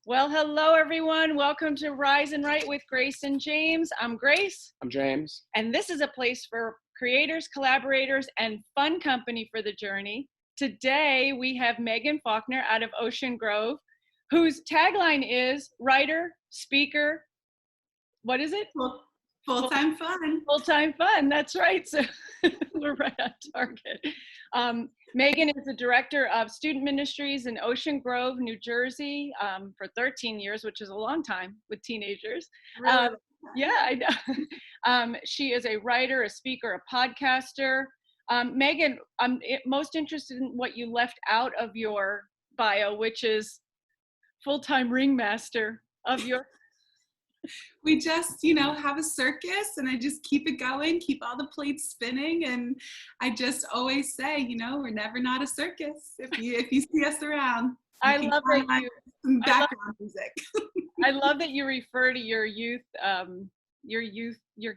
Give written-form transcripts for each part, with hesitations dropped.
Well, hello, everyone. Welcome to Rise and Write with Grace and James. I'm Grace. I'm James. And this is a place for creators, collaborators, and fun company for the journey. Today, we have Megan Faulkner out of Ocean Grove, whose tagline is writer, speaker, what is it? Full-time fun. Full-time fun, that's right. So we're right on target. Megan is the director of student ministries in Ocean Grove, New Jersey, for 13 years, which is a long time with teenagers. Really? Yeah, I know. She is a writer, a speaker, a podcaster. Megan, I'm most interested in what you left out of your bio, which is full-time ringmaster of your... We just, have a circus, and I just keep it going, keep all the plates spinning. And I just always say, we're never not a circus. If you see us around, I love that some background music. I love that you refer to your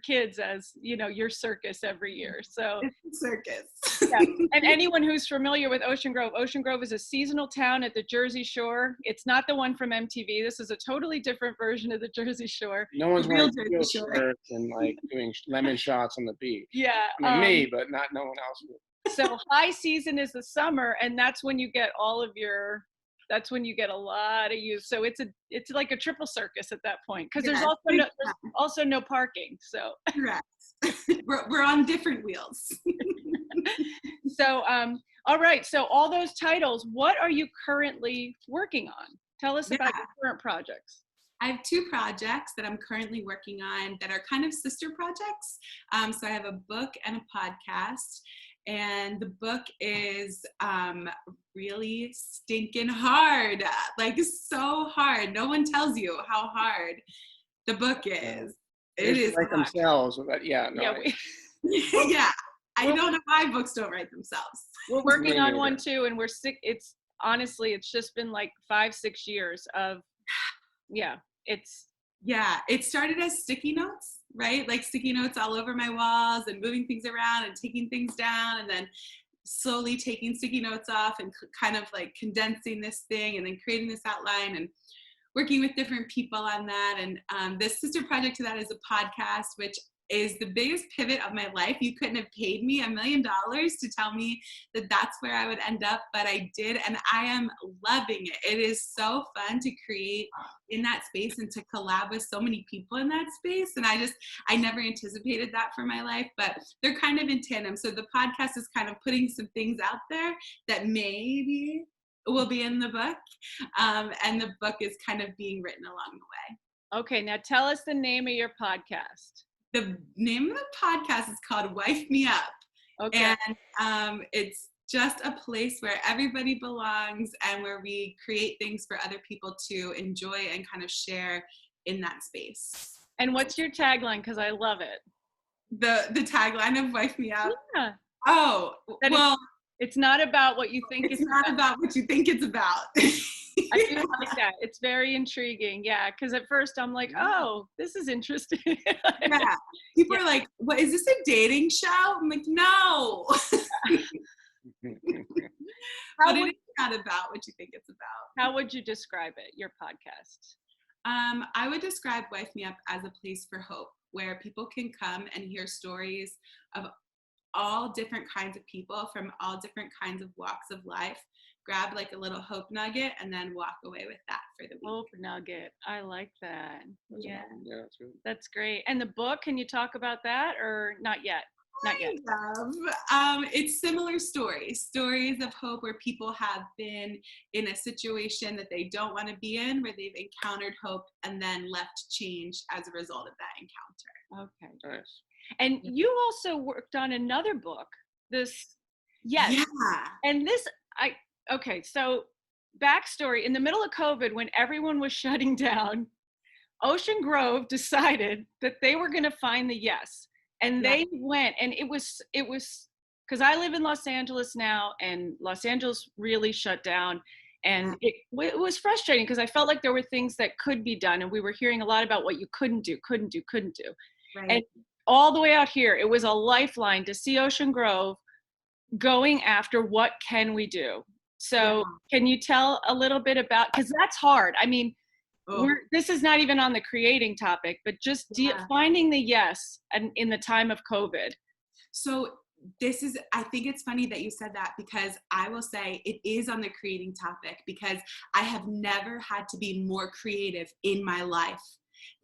kids as, your circus every year. So it's a circus. Yeah. And anyone who's familiar with Ocean Grove is a seasonal town at the Jersey Shore. It's not the one from MTV. This is a totally different version of the Jersey Shore. No one's wearing steel shirts and doing lemon shots on the beach. Yeah. I mean, me, but not no one else. So high season is the summer, and that's when you get that's when you get a lot of use. So it's like a triple circus at that point, because there's also no parking. So correct. we're on different wheels. So all right. So all those titles, what are you currently working on? Tell us about your current projects. I have 2 projects that I'm currently working on that are kind of sister projects. So I have a book and a podcast. And the book is really stinking hard, so hard. No one tells you how hard the book is. It is like themselves, but yeah. Yeah, I don't know why books don't write themselves. We're working on one too, and we're sick. It's just been like 5-6 years of, it started as sticky notes, right? Like sticky notes all over my walls and moving things around and taking things down, and then slowly taking sticky notes off and kind of like condensing this thing and then creating this outline and working with different people on that. And this sister project to that is a podcast, which is the biggest pivot of my life. You couldn't have paid me $1 million to tell me that that's where I would end up, but I did, and I am loving it. It is so fun to create in that space and to collab with so many people in that space. And I never anticipated that for my life, but they're kind of in tandem. So the podcast is kind of putting some things out there that maybe will be in the book, and the book is kind of being written along the way. Okay, now tell us the name of your podcast. The name of the podcast is called Wife Me Up. Okay. And it's just a place where everybody belongs and where we create things for other people to enjoy and kind of share in that space. And what's your tagline? Because I love it. The tagline of Wife Me Up? Yeah. Oh, it's not about what you think it's not about what you think it's about. I do like that. It's very intriguing. Yeah. Because at first I'm like, oh, this is interesting. Yeah. People are like, what, is this a dating show? I'm like, no. But it is not about what you think it's about. How would you describe it, your podcast? I would describe Wife Me Up as a place for hope, where people can come and hear stories of all different kinds of people from all different kinds of walks of life, grab like a little hope nugget and then walk away with that for the week. Hope nugget. I like that. Yeah. Yeah, that's good. That's great. And the book, can you talk about that or not yet? Not yet. It's similar stories of hope where people have been in a situation that they don't want to be in, where they've encountered hope and then left changed as a result of that encounter. Okay. Nice. And you also worked on another book. Yeah. And okay, so backstory, in the middle of COVID, when everyone was shutting down, Ocean Grove decided that they were going to find the yes. And they went, and it was because I live in Los Angeles now, and Los Angeles really shut down. And it was frustrating because I felt like there were things that could be done. And we were hearing a lot about what you couldn't do. Right. And all the way out here, it was a lifeline to see Ocean Grove going after what can we do. So can you tell a little bit about, because that's hard. I mean, this is not even on the creating topic, but just finding the yes and in the time of COVID. So I think it's funny that you said that, because I will say it is on the creating topic, because I have never had to be more creative in my life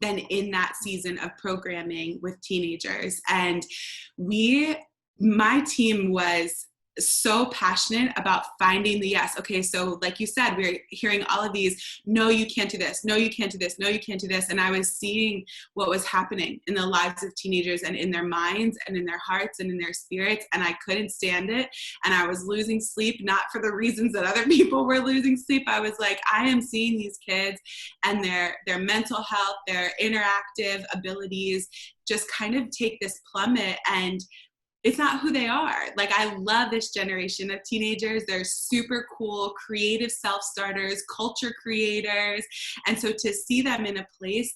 than in that season of programming with teenagers. And my team was so passionate about finding the yes. Okay, so like you said, we're hearing all of these, no, you can't do this, no, you can't do this, no, you can't do this. And I was seeing what was happening in the lives of teenagers and in their minds and in their hearts and in their spirits. And I couldn't stand it. And I was losing sleep, not for the reasons that other people were losing sleep. I was like, I am seeing these kids and their mental health, their interactive abilities just kind of take this plummet, and it's not who they are. Like, I love this generation of teenagers. They're super cool, creative self-starters, culture creators. And so to see them in a place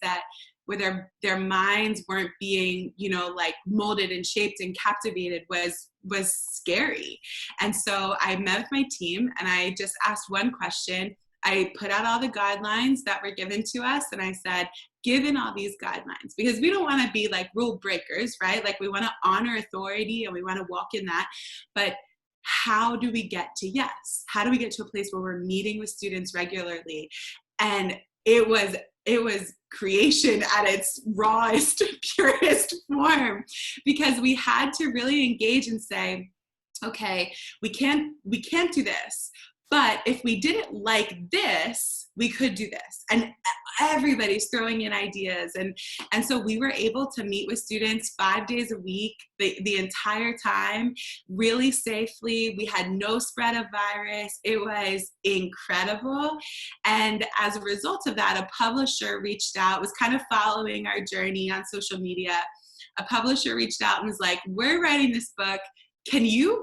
where their minds weren't being, like molded and shaped and captivated was scary. And so I met with my team and I just asked one question. I put out all the guidelines that were given to us, and I said, given all these guidelines, because we don't want to be like rule breakers, right? Like, we want to honor authority and we want to walk in that. But how do we get to yes? How do we get to a place where we're meeting with students regularly? And it was creation at its rawest, purest form, because we had to really engage and say, okay, we can't do this. But if we did it like this, we could do this. And everybody's throwing in ideas. And so we were able to meet with students 5 days a week, the entire time, really safely. We had no spread of virus. It was incredible. And as a result of that, a publisher reached out, was kind of following our journey on social media. A publisher reached out and was like, we're writing this book. Can you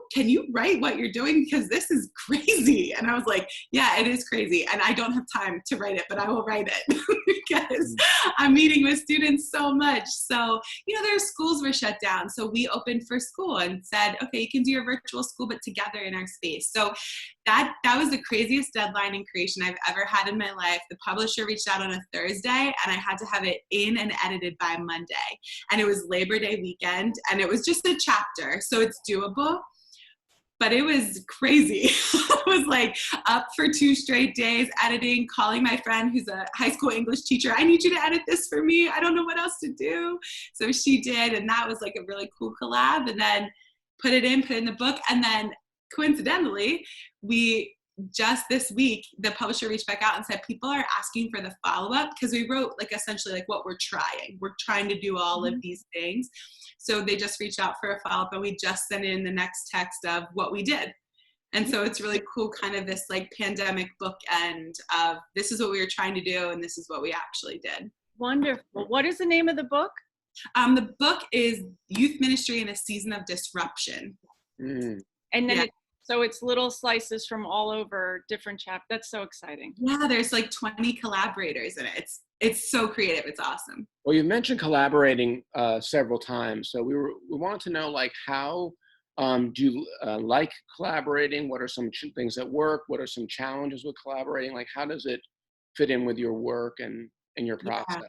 write what you're doing? Because this is crazy. And I was like, yeah, it is crazy. And I don't have time to write it, but I will write it because I'm meeting with students so much. So, their schools were shut down. So we opened for school and said, okay, you can do your virtual school, but together in our space. So that was the craziest deadline in creation I've ever had in my life. The publisher reached out on a Thursday and I had to have it in and edited by Monday. And it was Labor Day weekend and it was just a chapter. So it's doable, but it was crazy. I was like up for 2 straight days editing, calling my friend who's a high school English teacher. I need you to edit this for me. I don't know what else to do. So she did. And that was like a really cool collab, and then put it in the book. And then coincidentally, we just this week, the publisher reached back out and said, people are asking for the follow-up, because we wrote like essentially like what we're trying to do all of these things. So they just reached out for a follow-up, and we just sent in the next text of what we did. And so it's really cool, kind of this like pandemic bookend of this is what we were trying to do and this is what we actually did. Wonderful. What is the name of the book? The book is Youth Ministry in a Season of Disruption. And then it's little slices from all over different chapters. That's so exciting. Yeah, there's like 20 collaborators in it. It's so creative. It's awesome. Well, you mentioned collaborating several times. So we wanted to know, like, how do you like collaborating? What are some things that work? What are some challenges with collaborating? Like, how does it fit in with your work and your process? Yeah.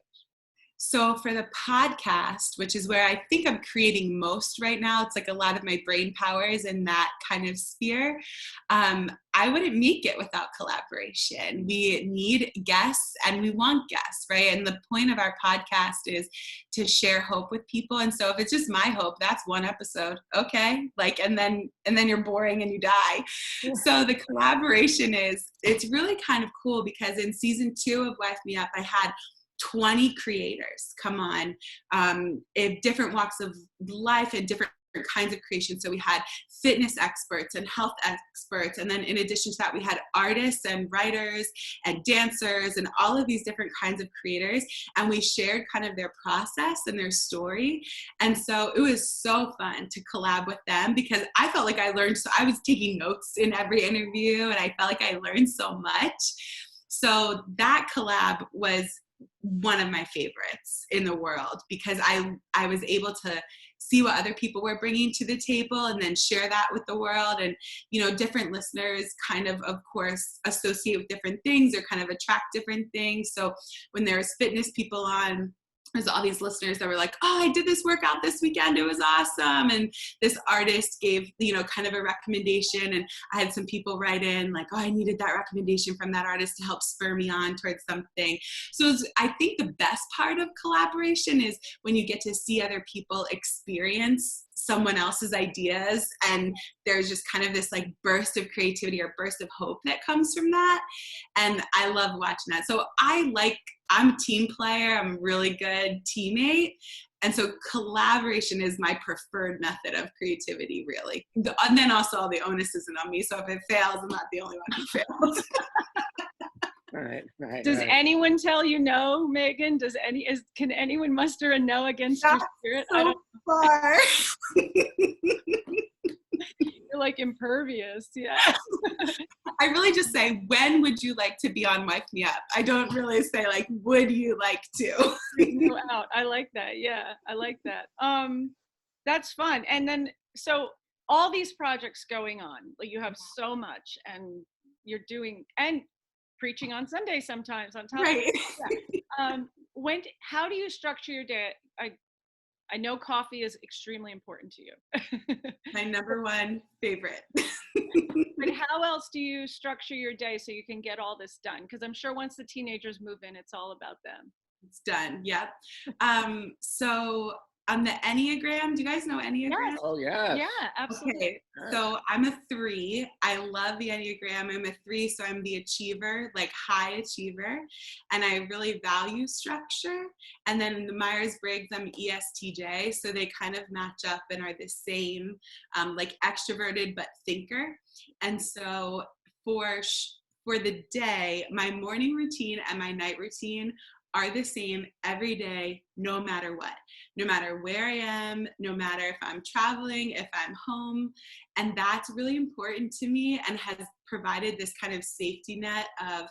So for the podcast, which is where I think I'm creating most right now, it's like a lot of my brain power is in that kind of sphere. I wouldn't make it without collaboration. We need guests and we want guests, right? And the point of our podcast is to share hope with people. And so if it's just my hope, that's one episode. Okay. Like, and then you're boring and you die. Yeah. So the collaboration it's really kind of cool, because in season 2 of Wife Me Up, I had 20 creators come on in different walks of life and different kinds of creation. So we had fitness experts and health experts. And then in addition to that, we had artists and writers and dancers and all of these different kinds of creators. And we shared kind of their process and their story. And so it was so fun to collab with them, because I felt like I learned. So I was taking notes in every interview and I felt like I learned so much. So that collab was one of my favorites in the world, because I was able to see what other people were bringing to the table and then share that with the world. And, different listeners kind of course, associate with different things or kind of attract different things. So when there's fitness people on, there's all these listeners that were like, oh, I did this workout this weekend. It was awesome. And this artist gave, kind of a recommendation. And I had some people write in like, oh, I needed that recommendation from that artist to help spur me on towards something. So I think the best part of collaboration is when you get to see other people experience someone else's ideas, and there's just kind of this like burst of creativity or burst of hope that comes from that. And I love watching that. So I'm a team player. I'm a really good teammate. And so collaboration is my preferred method of creativity, really. And then also all the onus isn't on me. So if it fails, I'm not the only one who fails. Right. Does anyone tell you no, Megan? Can anyone muster a no against your spirit? So far. You're like impervious. Yeah. I really just say, when would you like to be on Wife Me Up? I don't really say like, would you like to? Go out. I like that. Yeah, I like that. That's fun. And then, so all these projects going on, like you have so much, and you're doing and preaching on Sunday sometimes on top right. of it. Yeah. How do you structure your day? I know coffee is extremely important to you. My number one favorite. But how else do you structure your day so you can get all this done? Because I'm sure once the teenagers move in, it's all about them. It's done. Yep. So on the Enneagram, do you guys know Enneagram? Yes. Oh, yeah. Yeah, absolutely. Okay. So I'm a 3. I love the Enneagram. I'm a 3, so I'm the achiever, like high achiever. And I really value structure. And then in the Myers-Briggs, I'm ESTJ. So they kind of match up and are the same, like extroverted but thinker. And so for the day, my morning routine and my night routine are the same every day, no matter what, no matter where I am, no matter if I'm traveling, if I'm home. And that's really important to me and has provided this kind of safety net of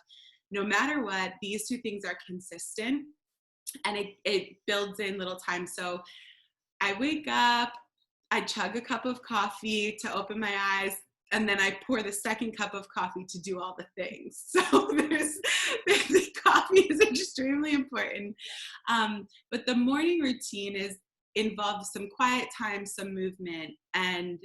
no matter what, these two things are consistent, and it builds in little time. So I wake up, I chug a cup of coffee to open my eyes, and then I pour the second cup of coffee to do all the things. So the coffee is extremely important. But the morning routine involves some quiet time, some movement, and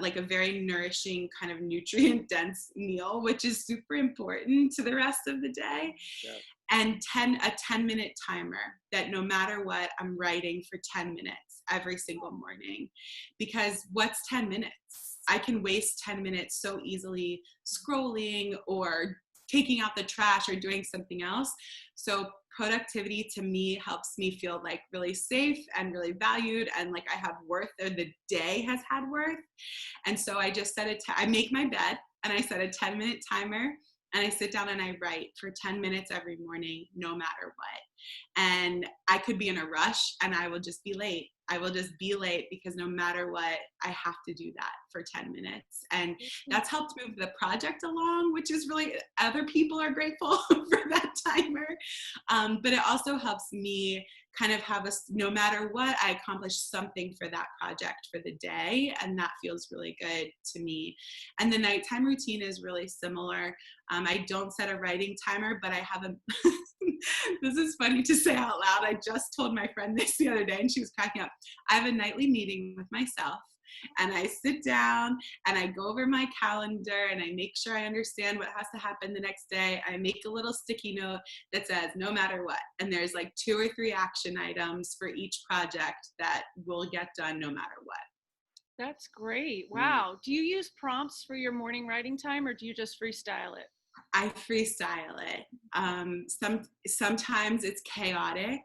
like a very nourishing kind of nutrient dense meal, which is super important to the rest of the day. Yeah. And a 10-minute timer that no matter what, I'm writing for 10 minutes every single morning. Because what's 10 minutes? I can waste 10 minutes so easily scrolling or taking out the trash or doing something else. So productivity to me helps me feel like really safe and really valued, and like I have worth, or the day has had worth. And so I just I make my bed and I set a 10-minute timer, and I sit down and I write for 10 minutes every morning, no matter what. And I could be in a rush and I will just be late. I will just be late because no matter what, I have to do that for 10 minutes. And that's helped move the project along, which is really, other people are grateful for that timer. But it also helps me kind of have no matter what, I accomplish something for that project for the day. And that feels really good to me. And the nighttime routine is really similar. I don't set a writing timer, but I have this is funny to say out loud. I just told my friend this the other day and she was cracking up. I have a nightly meeting with myself, and I sit down and I go over my calendar and I make sure I understand what has to happen the next day. I make a little sticky note that says no matter what. And there's like 2 or 3 action items for each project that will get done no matter what. That's great. Wow. Do you use prompts for your morning writing time, or do you just freestyle it? I freestyle it. Sometimes it's chaotic,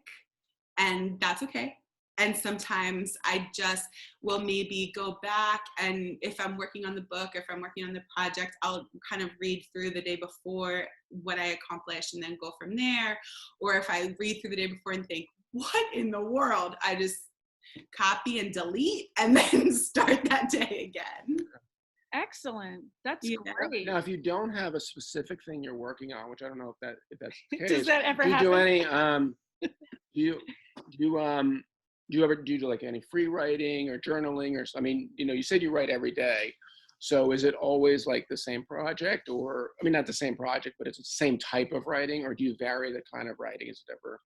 and that's okay. And sometimes I just will maybe go back, and if I'm working on the book, or if I'm working on the project, I'll kind of read through the day before what I accomplished and then go from there. Or if I read through the day before and think, what in the world? I just copy and delete and then start that day again. Excellent. That's great. Now, if you don't have a specific thing you're working on, which I don't know if that's the case. Does that ever happen? Do you do any do you ever do like any free writing or journaling or, I mean, you know, you said you write every day. So is it always like the same project, or, I mean, not the same project, but it's the same type of writing, or do you vary the kind of writing? Is it ever?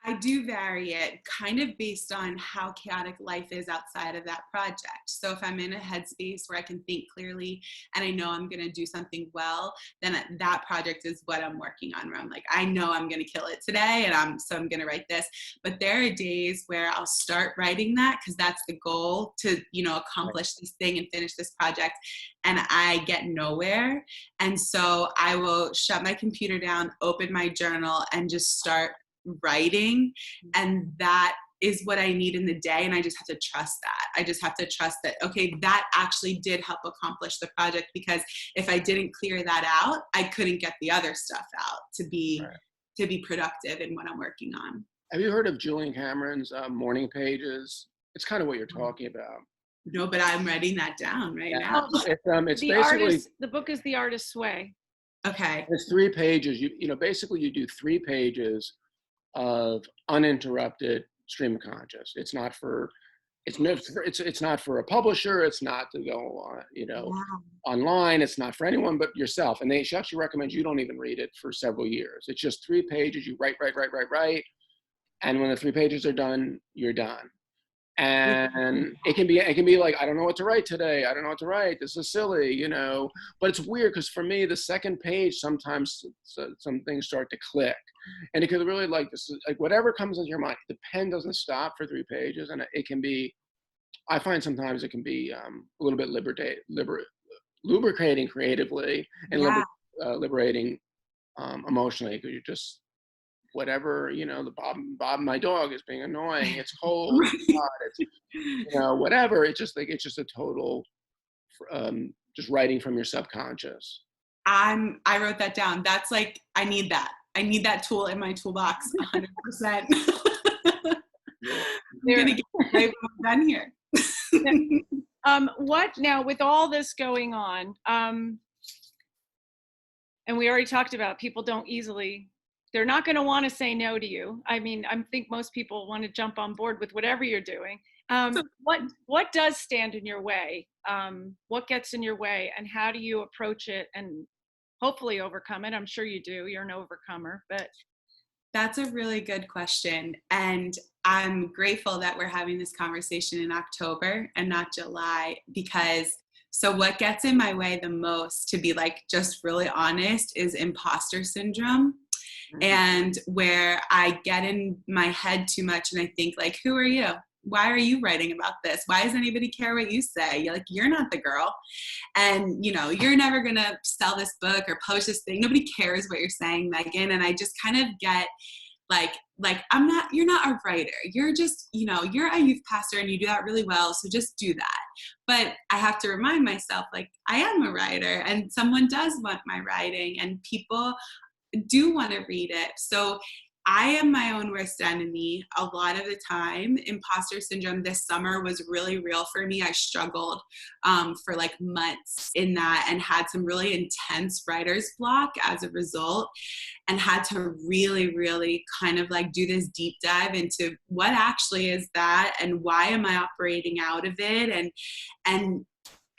I do vary it kind of based on how chaotic life is outside of that project. So if I'm in a headspace where I can think clearly and I know I'm going to do something well, then that project is what I'm working on, where I'm like, I know I'm going to kill it today, and I'm going to write this. But there are days where I'll start writing that because that's the goal, to, you know, accomplish this thing and finish this project, and I get nowhere. And so I will shut my computer down, open my journal, and just start writing, and that is what I need in the day. And I just have to trust that. I just have to trust that, okay, that actually did help accomplish the project, because if I didn't clear that out, I couldn't get the other stuff out to be productive in what I'm working on. Have you heard of Julian Cameron's morning pages? It's kind of what you're talking about. No, but I'm writing that down right now. It's the basically, the book is The Artist's Way. Okay. It's 3 pages. You know, basically you do 3 pages of uninterrupted stream of conscious. It's not for a publisher. It's not to go on, you know, online. It's not for anyone but yourself. And she actually recommends you don't even read it for several years. It's just 3 pages. You write. And when the 3 pages are done, you're done. And it can be like, I don't know what to write today. I don't know what to write. This is silly, you know. But it's weird because for me, the second page, sometimes some things start to click. And it could really like this, like whatever comes into your mind. The pen doesn't stop for 3 pages, and it can be. I find sometimes it can be a little bit lubricating creatively and liberating emotionally, because you're just, whatever, you know, the Bob, my dog is being annoying. It's cold. It's hot. It's, you know, whatever. It's just like, it's just a total, just writing from your subconscious. I wrote that down. That's like, I need that tool in my toolbox 100%. I'm gonna get right when I'm done here. What now, with all this going on, and we already talked about people they're not going to want to say no to you. I mean, I think most people want to jump on board with whatever you're doing. What does stand in your way? What gets in your way, and how do you approach it and hopefully overcome it? I'm sure you do. You're an overcomer, but. That's a really good question. And I'm grateful that we're having this conversation in October and not July, because so what gets in my way the most, to be like just really honest, is imposter syndrome. Mm-hmm. And where I get in my head too much and I think like, who are you? Why are you writing about this? Why does anybody care what you say? You're not the girl. And, you know, you're never going to sell this book or post this thing. Nobody cares what you're saying, Megan. And I just kind of get like, you're not a writer. You're just, you know, you're a youth pastor and you do that really well. So just do that. But I have to remind myself, like, I am a writer and someone does want my writing and people do want to read it. So I am my own worst enemy a lot of the time. Imposter syndrome this summer was really real for me. I struggled for like months in that, and had some really intense writer's block as a result, and had to really, really kind of like do this deep dive into what actually is that, and why am I operating out of it, and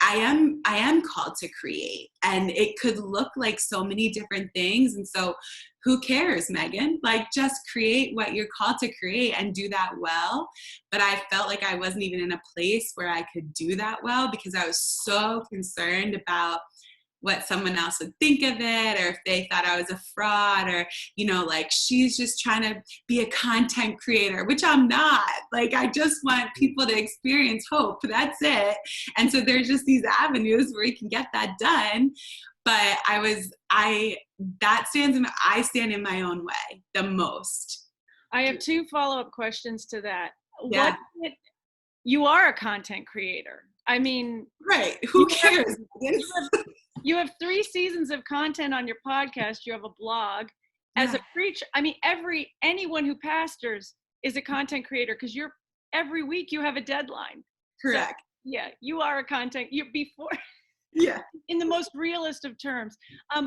I am called to create, and it could look like so many different things. And so who cares, Megan? Like, just create what you're called to create and do that well. But I felt like I wasn't even in a place where I could do that well, because I was so concerned about what someone else would think of it, or if they thought I was a fraud, or, you know, like, she's just trying to be a content creator, which I'm not. Like, I just want people to experience hope. That's it. And so there's just these avenues where you can get that done. But I stand in my own way the most. I have 2 follow-up questions to that. Yeah. You are a content creator. I mean, right. Who cares? You have 3 seasons of content on your podcast. You have a blog. As a preacher, I mean, anyone who pastors is a content creator, because every week you have a deadline. Correct. So, yeah, you are a content. Yeah. In the most realist of terms.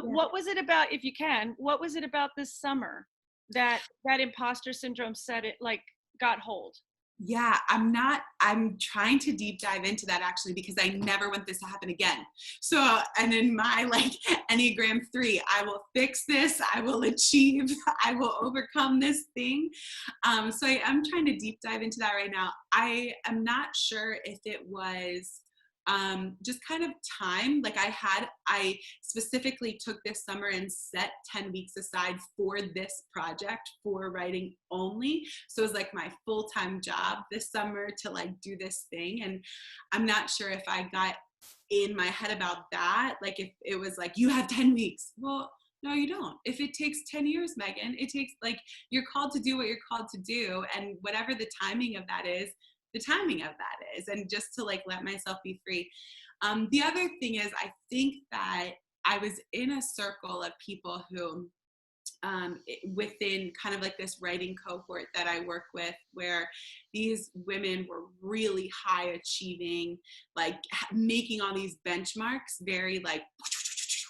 What was it about, if you can, what was it about this summer that imposter syndrome got hold? Yeah, I'm trying to deep dive into that actually, because I never want this to happen again. So, and in my like Enneagram 3, I will fix this, I will achieve, I will overcome this thing. So I am trying to deep dive into that right now. I am not sure if it was just kind of time. Like I specifically took this summer and set 10 weeks aside for this project, for writing only. So it was like my full-time job this summer to like do this thing. And I'm not sure if I got in my head about that. Like if it was like, you have 10 weeks. Well, no, you don't. If it takes 10 years, Megan, it takes like, you're called to do what you're called to do. And whatever the timing of that is, the timing of that is, and just to like let myself be free. The other thing is, I think that I was in a circle of people who within kind of like this writing cohort that I work with, where these women were really high achieving, like making all these benchmarks, very like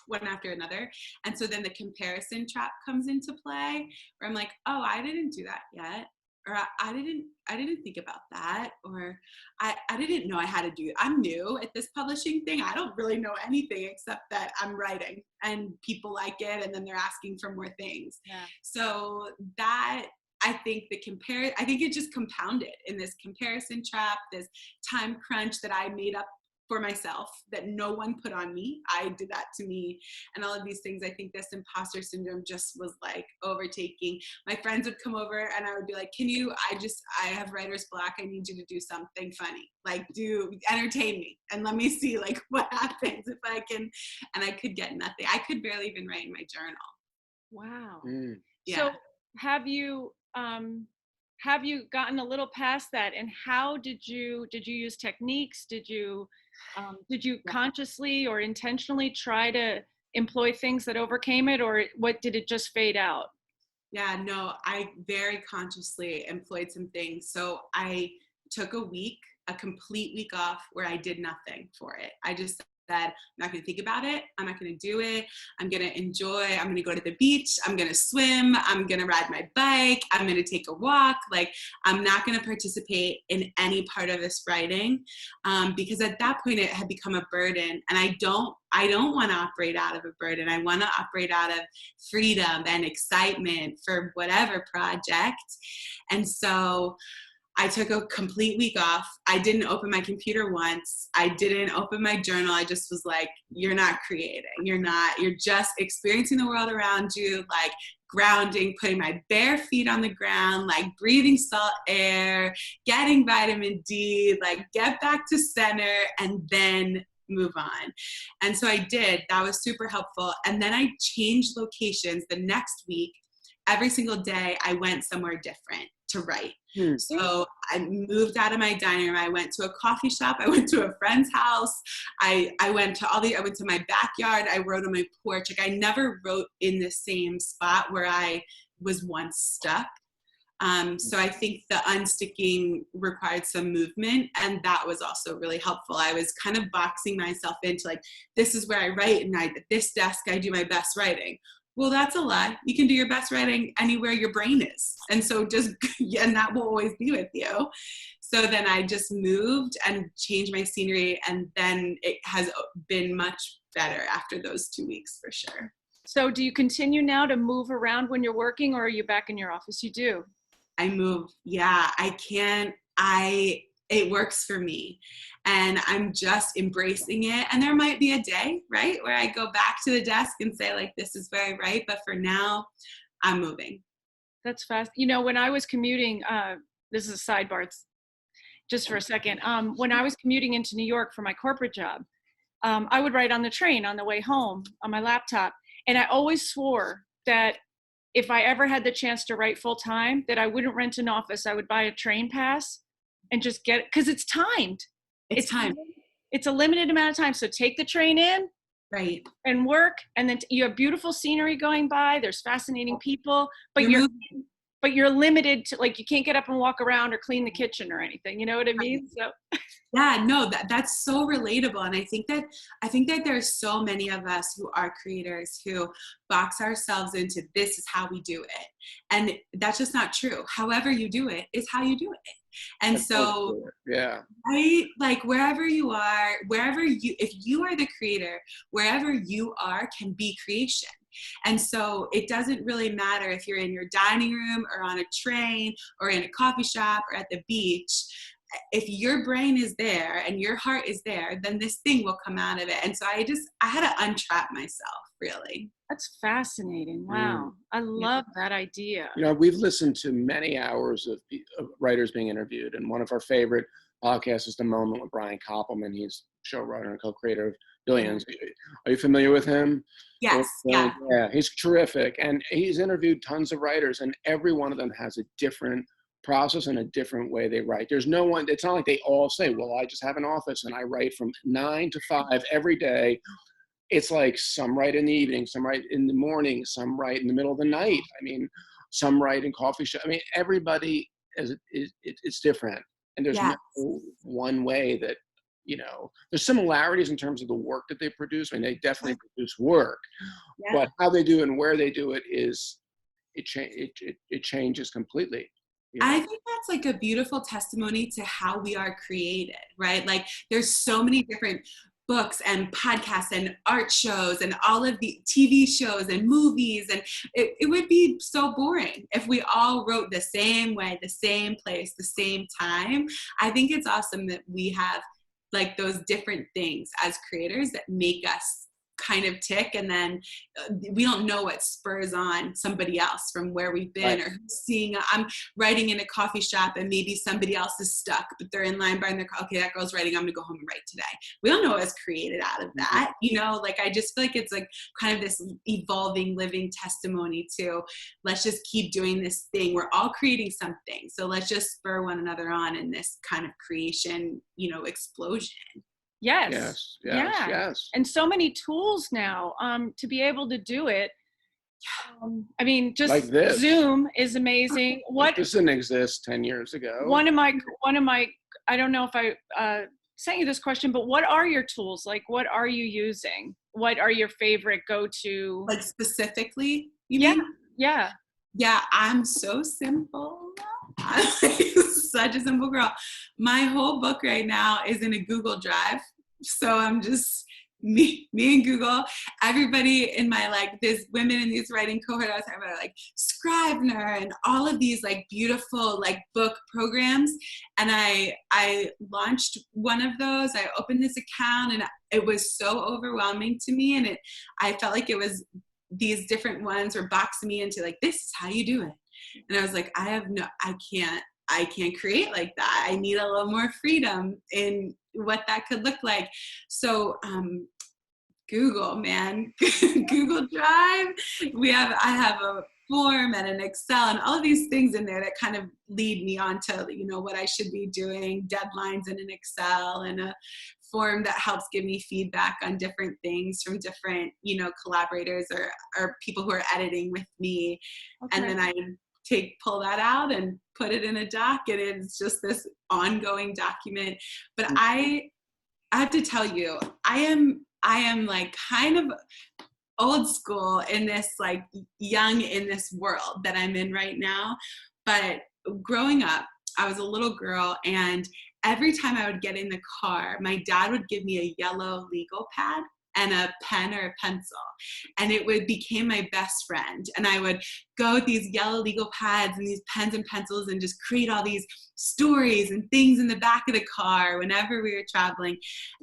one after another. And so then the comparison trap comes into play, where I'm like, oh, I didn't do that yet. Or I didn't think about that, or I didn't know I had to do it. I'm new at this publishing thing. I don't really know anything except that I'm writing and people like it, and then they're asking for more things. Yeah. So that, I think I think it just compounded in this comparison trap, this time crunch that I made up for myself, that no one put on me. I did that to me, and all of these things. I think this imposter syndrome just was like overtaking. My friends would come over and I would be like, I have writer's block. I need you to do something funny, like entertain me and let me see like what happens if I can. And I could get nothing. I could barely even write in my journal. Wow. Yeah. So have you gotten a little past that, and how did you use techniques? Did you consciously or intentionally try to employ things that overcame it, or what, did it just fade out? Yeah, no, I very consciously employed some things. So I took a complete week off where I did nothing for it. I just said, I'm not going to think about it. I'm not going to do it. I'm going to enjoy. I'm going to go to the beach. I'm going to swim. I'm going to ride my bike. I'm going to take a walk. Like, I'm not going to participate in any part of this writing, because at that point it had become a burden. And I don't want to operate out of a burden. I want to operate out of freedom and excitement for whatever project. And so I took a complete week off. I didn't open my computer once. I didn't open my journal. I just was like, you're not creating. You're just experiencing the world around you, like grounding, putting my bare feet on the ground, like breathing salt air, getting vitamin D, like get back to center, and then move on. And so I did. That was super helpful. And then I changed locations the next week. Every single day I went somewhere different to write. So I moved out of my dining room. I went to a coffee shop. I went to a friend's house. I went to my backyard. I wrote on my porch. Like, I never wrote in the same spot where I was once stuck. So I think the unsticking required some movement, and that was also really helpful. I was kind of boxing myself into like, this is where I write, and at this desk I do my best writing. Well, that's a lie. You can do your best writing anywhere your brain is. And so and that will always be with you. So then I just moved and changed my scenery. And then it has been much better after those 2 weeks, for sure. So do you continue now to move around when you're working, or are you back in your office? You do. I move. Yeah, it works for me, and I'm just embracing it. And there might be a day, right, where I go back to the desk and say like, this is where I write. But for now, I'm moving. That's fast. You know, when I was commuting, this is a sidebar just for a second. When I was commuting into New York for my corporate job, I would write on the train on the way home on my laptop. And I always swore that if I ever had the chance to write full time, that I wouldn't rent an office. I would buy a train pass and just get it, because it's timed. It's timed. It's a limited amount of time. So take the train in, right, and work, and then you have beautiful scenery going by. There's fascinating people, but but you're limited to, like, you can't get up and walk around or clean the kitchen or anything. You know what I mean? So yeah, no, that's so relatable. And I think that there's so many of us who are creators who box ourselves into, this is how we do it. And that's just not true. However you do it is how you do it. And so, yeah, right, like wherever you are, if you are the creator, wherever you are can be creation. And so it doesn't really matter if you're in your dining room or on a train or in a coffee shop or at the beach. If your brain is there and your heart is there, then this thing will come out of it. And so I had to untrap myself, really. that's fascinating. Wow. I love that idea. You know, we've listened to many hours of writers being interviewed, and one of our favorite podcasts is The Moment with Brian Koppelman. He's showrunner and co-creator of Billions. Are you familiar with him? Yes. Yeah. Yeah, he's terrific. And he's interviewed tons of writers, and every one of them has a different process and a different way they write. There's no one, it's not like they all say, well, I just have an office and I write from 9 to 5 every day. It's like some write in the evening, some write in the morning, some write in the middle of the night. I mean, some write in coffee shop. I mean, everybody it's different. And there's no one way that, you know, there's similarities in terms of the work that they produce. I mean, they definitely produce work, but how they do it and where they do it is, it changes completely. You know? I think that's like a beautiful testimony to how we are created, right? Like there's so many different books and podcasts and art shows and all of the TV shows and movies. And it would be so boring if we all wrote the same way, the same place, the same time. I think it's awesome that we have like those different things as creators that make us kind of tick, and then we don't know what spurs on somebody else from where we've been, or seeing I'm writing in a coffee shop and maybe somebody else is stuck, but they're in line buying their okay, that girl's writing, I'm gonna go home and write today. We don't know what's created out of that, you know. Like I just feel like it's like kind of this evolving living testimony to, let's just keep doing this thing. We're all creating something, so let's just spur one another on in this kind of creation, you know, explosion. Yes. And so many tools now to be able to do it. I mean, just like this. Zoom is amazing. This didn't exist 10 years ago. One of my, I don't know if I sent you this question, but what are your tools? Like, what are you using? What are your favorite go-to? Like specifically, you mean? Yeah. I'm so simple. I'm such a simple girl. My whole book right now is in a Google Drive. So I'm just me and Google. Everybody in my, like, there's women in these writing cohort I was talking about, like Scrivener and all of these like beautiful like book programs. And I launched one of those. I opened this account and it was so overwhelming to me. And I felt like it was these different ones were boxing me into like, this is how you do it. And I was like, I can't create like that. I need a little more freedom in what that could look like. So Google, man, Google Drive. I have a form and an Excel and all of these things in there that kind of lead me on to, you know, what I should be doing, deadlines in an Excel, and a form that helps give me feedback on different things from different, you know, collaborators or people who are editing with me. Okay. And then I pull that out and put it in a doc, and it's just this ongoing document. But I have to tell you, I am like kind of old school in this, like young in this world that I'm in right now. But growing up, I was a little girl, and every time I would get in the car, my dad would give me a yellow legal pad and a pen or a pencil, and it became my best friend. And I would go with these yellow legal pads and these pens and pencils and just create all these stories and things in the back of the car whenever we were traveling.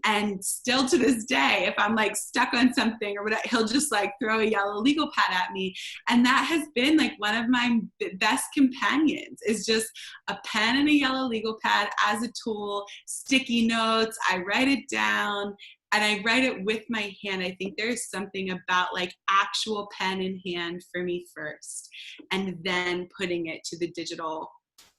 And still to this day, if I'm like stuck on something or whatever, he'll just like throw a yellow legal pad at me. And that has been like one of my best companions, is just a pen and a yellow legal pad as a tool, sticky notes, I write it down. And I write it with my hand. I think there's something about like actual pen in hand for me first, and then putting it to the digital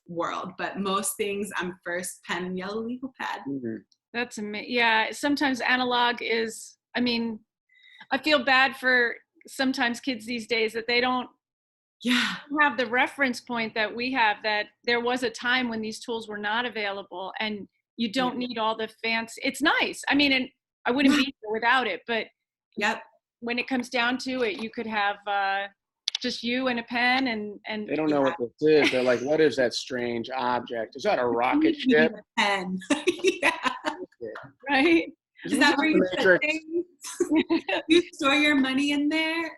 world. But most things, I'm first pen and yellow legal pad. Mm-hmm. That's amazing. Yeah, sometimes analog is, I mean, I feel bad for sometimes kids these days that they don't Yeah. have the reference point that we have, that there was a time when these tools were not available, and you don't need all the fancy. It's nice. I mean, and I wouldn't be here without it, but Yep. when it comes down to it, you could have just you and a pen, and They don't know what this is. They're like, what is that strange object? Is that a rocket ship? A pen. Yeah. right? Is that where you put things? You store your money in there?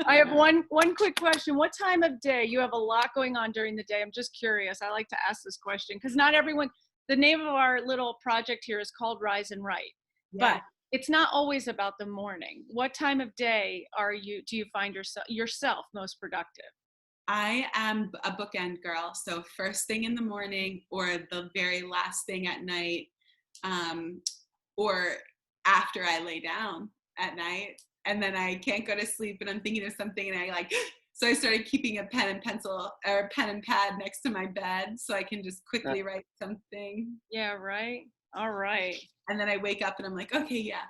I have one quick question. What time of day? You have a lot going on during the day. I'm just curious. I like to ask this question because not everyone, the name of our little project here is called Rise and Write, but it's not always about the morning. What time of day do you find yourself most productive? I am a bookend girl. So first thing in the morning or the very last thing at night, or after I lay down at night, and then I can't go to sleep and I'm thinking of something and so I started keeping a pen and pencil or a pen and pad next to my bed so I can just quickly write something. Yeah, right. All right. And then I wake up and I'm like, okay, yeah.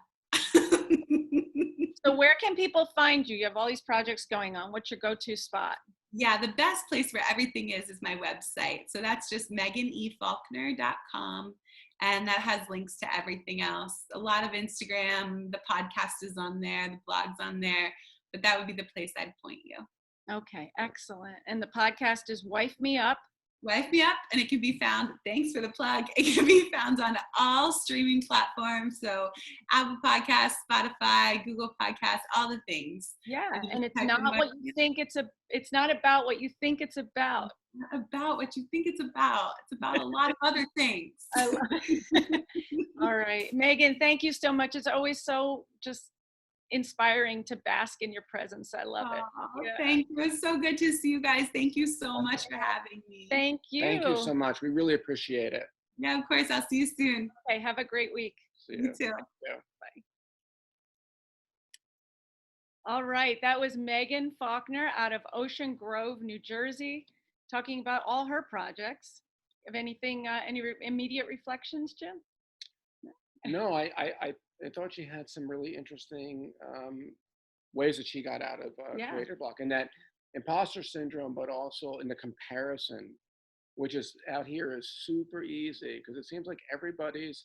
So where can people find you? You have all these projects going on. What's your go-to spot? Yeah, the best place where everything is my website. So that's just meganefaulkner.com. And that has links to everything else. A lot of Instagram, the podcast is on there, the blog's on there, but that would be the place I'd point you. Okay, excellent. And the podcast is Wife Me Up. Wife Me Up, and it can be found, thanks for the plug, it can be found on all streaming platforms. So Apple Podcasts, Spotify, Google Podcasts, all the things. Yeah, and it's not what you think it's not about what you think it's about. Not about what you think it's about. It's about a lot of other things. I love it. All right. Megan, thank you so much. It's always so just inspiring to bask in your presence. I love it. Yeah. Thank you. It's so good to see you guys. Thank you so much for having me. Thank you. Thank you so much. We really appreciate it. Yeah, of course. I'll see you soon. Okay, have a great week. See you. You too. Yeah. Bye. All right, that was Megan Faulkner out of Ocean Grove, New Jersey, talking about all her projects. Have anything, any immediate reflections, Jim? No, I thought she had some really interesting ways that she got out of creator block, and that imposter syndrome, but also in the comparison, which is out here is super easy because it seems like everybody's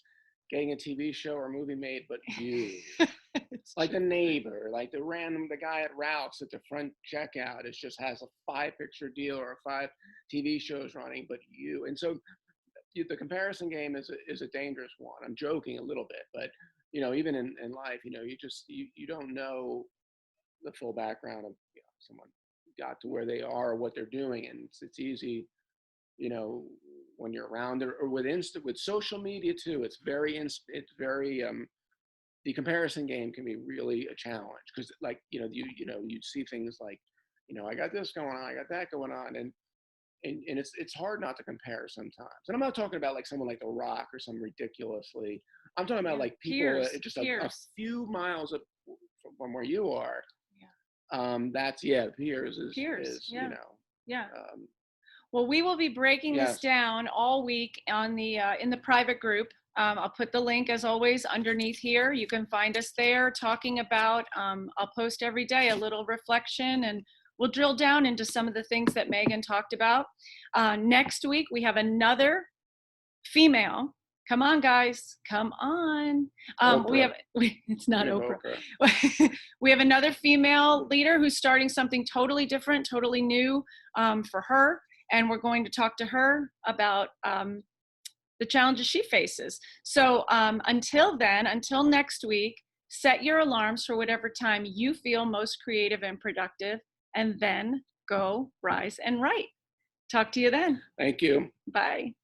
getting a TV show or movie made, but you. Like the neighbor, like the guy at Ralph's at the front checkout, it just has a 5-picture deal or 5 TV shows running, but you. And so the comparison game is a dangerous one. I'm joking a little bit, but even in life, you don't know the full background of someone got to where they are or what they're doing, and it's easy, when you're around it, or with social media too. It's very the comparison game can be really a challenge because, like, you see things like, I got this going on, I got that going on, and it's hard not to compare sometimes. And I'm not talking about like someone like The Rock or some ridiculously. I'm talking about like people just a few miles from where you are. Yeah. Peers is Yeah. Well, we will be breaking this down all week on the in the private group. I'll put the link, as always, underneath here. You can find us there talking about, I'll post every day a little reflection, and we'll drill down into some of the things that Megan talked about. Next week, we have another female. Come on, guys. Come on. It's not Oprah. We have another female leader who's starting something totally different, totally new for her. And we're going to talk to her about the challenges she faces. So until next week, set your alarms for whatever time you feel most creative and productive, and then go rise and write. Talk to you then. Thank you. Bye.